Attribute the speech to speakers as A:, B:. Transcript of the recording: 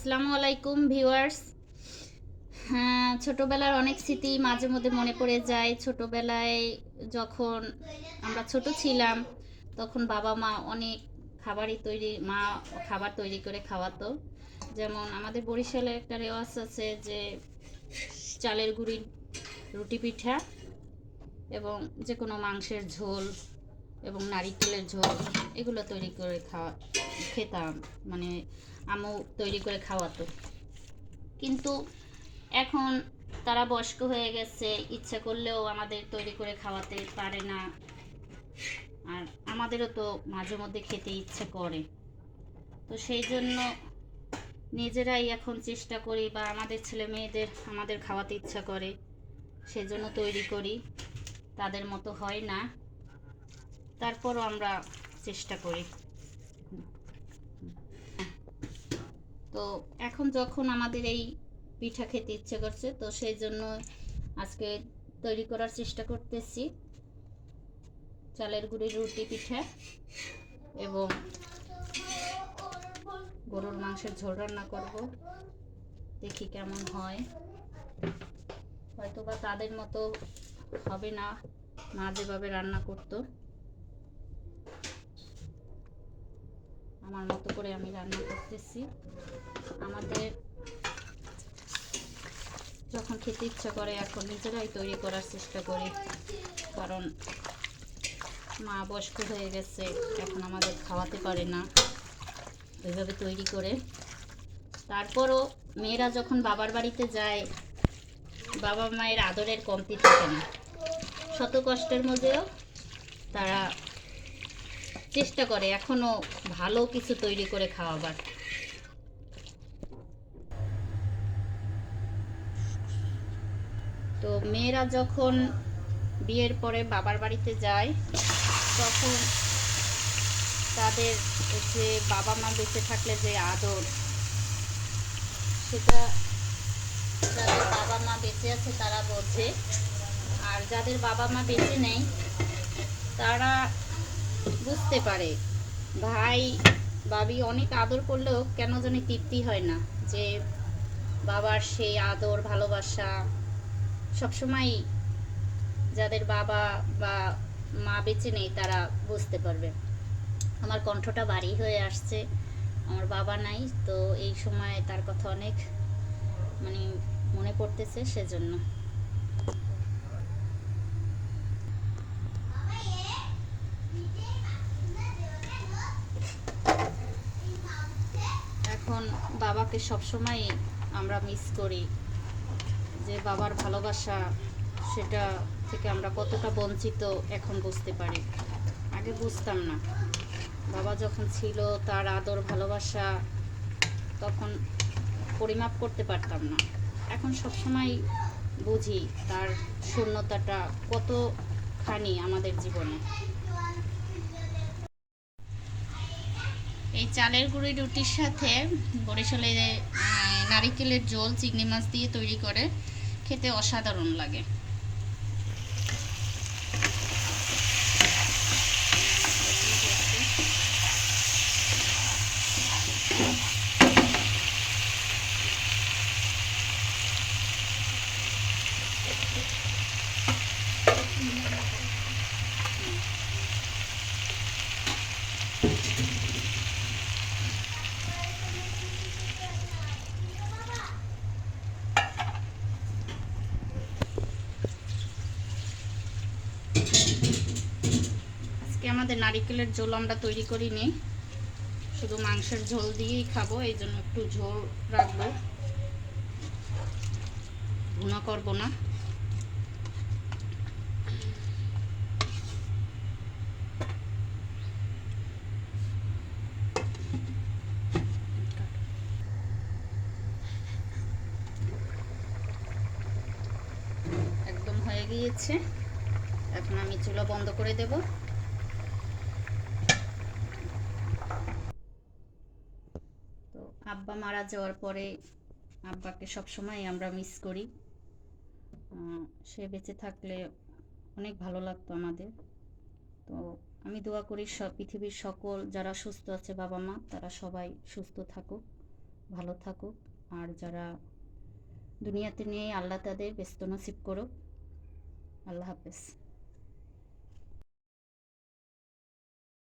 A: আসসালামু আলাইকুম ভিউয়ার্স। হ্যাঁ, ছোটবেলার অনেক স্মৃতি মাঝে মধ্যে মনে পড়ে যায়। ছোটবেলায় যখন আমরা ছোট ছিলাম তখন বাবা মা অনেক খাবার তৈরি করে খাওয়াতো। যেমন আমাদের বরিশালে একটা রেওয়াজ আছে যে চালের গুঁড়ির রুটি পিঠা এবং যে কোনো মাংসের ঝোল এবং নারিকেলের ঝোল এগুলো তৈরি করে খেতাম। মানে আম্মু তৈরি করে খাওয়াতো। কিন্তু এখন তারা বয়স্ক হয়ে গেছে, ইচ্ছা করলেও আমাদের তৈরি করে খাওয়াতে পারে না। আর আমাদেরও তো মাঝে মধ্যে খেতে ইচ্ছে করে, তো সেই জন্য নিজেরাই এখন চেষ্টা করি, বা আমাদের ছেলে মেয়েদের আমাদের খাওয়াতে ইচ্ছা করে সেজন্য তৈরি করি। তাদের মতো হয় না, তারপরও আমরা চেষ্টা করি। তো এখন যখন আমাদের এই পিঠা খেতে ইচ্ছে করছে, তো সেই জন্য আজকে তৈরি করার চেষ্টা করতেছি চালের গুঁড়ির রুটি পিঠা এবং গরুর মাংসের ঝোল রান্না করব। দেখি কেমন হয়। হয়তো বা তাদের মতো হবে না, মা যেভাবে রান্না করতো, আমার মতো করে আমি রান্না করতেছি। আমাদের যখন খেতে ইচ্ছা করে এখন নিজেরাই তৈরি করার চেষ্টা করি, কারণ মা বয়স্ক হয়ে গেছে, এখন আমাদের খাওয়াতে পারে না ওইভাবে তৈরি করে। তারপরও মেয়েরা যখন বাবার বাড়িতে যায়, বাবা মায়ের আদরের কমতি থাকে না। শত কষ্টের মধ্যেও তারা চেষ্টা করে এখনো ভালো কিছু তৈরি করে খাওয়াবার। তো মেয়েরা যখন বিয়ের পরে বাবার বাড়িতে যায়, তখন তাদের যে বাবা মা বেঁচে থাকলে যে আদর, সেটা যাদের বাবা মা বেঁচে আছে তারা বোঝে। আর যাদের বাবা মা বেঁচে নেই তারা বুঝতে পারে। ভাই ভাবি অনেক আদর করলেও কেন জানি তৃপ্তি হয় না, যে বাবার সেই আদর ভালোবাসা সবসময় যাদের বাবা বা মা বেঁচে নেই তারা বুঝতে পারবে। আমার কণ্ঠটা ভারী হয়ে আসছে, আমার বাবা নাই তো এই সময় তার কথা অনেক মানে মনে পড়তেছে, সেজন্য। এখন বাবাকে সবসময় আমরা মিস করি, যে বাবার ভালোবাসা সেটা থেকে আমরা কতটা বঞ্চিত এখন বুঝতে পারি। আগে বুঝতাম না, বাবা যখন ছিল তার আদর ভালোবাসা তখন পরিমাপ করতে পারতাম না। এখন সবসময় বুঝি তার শূন্যতাটা কতখানি আমাদের জীবনে। এই চালের গুঁড়ি রুটির সাথে বরিশালে নারিকেলের ঝোল চিংড়ি মাছ দিয়ে তৈরি করে খেতে অসাধারণ লাগে। আজকে আমাদের নারিকেলের ঝোল আমরা তৈরি করিনি, শুধু মাংসের ঝোল দিয়েই খাবো, এই জন্য একটু ঝোল রাখবো, ভুনা করবো না। একদম হয়ে গিয়েছে, এখন আমি চুলা বন্ধ করে দেব। তো আব্বা মারা যাওয়ার পরে আব্বাকে সবসময় আমরা মিস করি। সে বেঁচে থাকলে অনেক ভালো লাগতো আমাদের। তো আমি দোয়া করি পৃথিবীর সকল যারা সুস্থ আছে বাবা মা, তারা সবাই সুস্থ থাকুক, ভালো থাকুক। আর যারা দুনিয়াতে নেই, আল্লাহ তাদের ব্যস্ত নসিব করুক। আল্লাহ হাফেজ।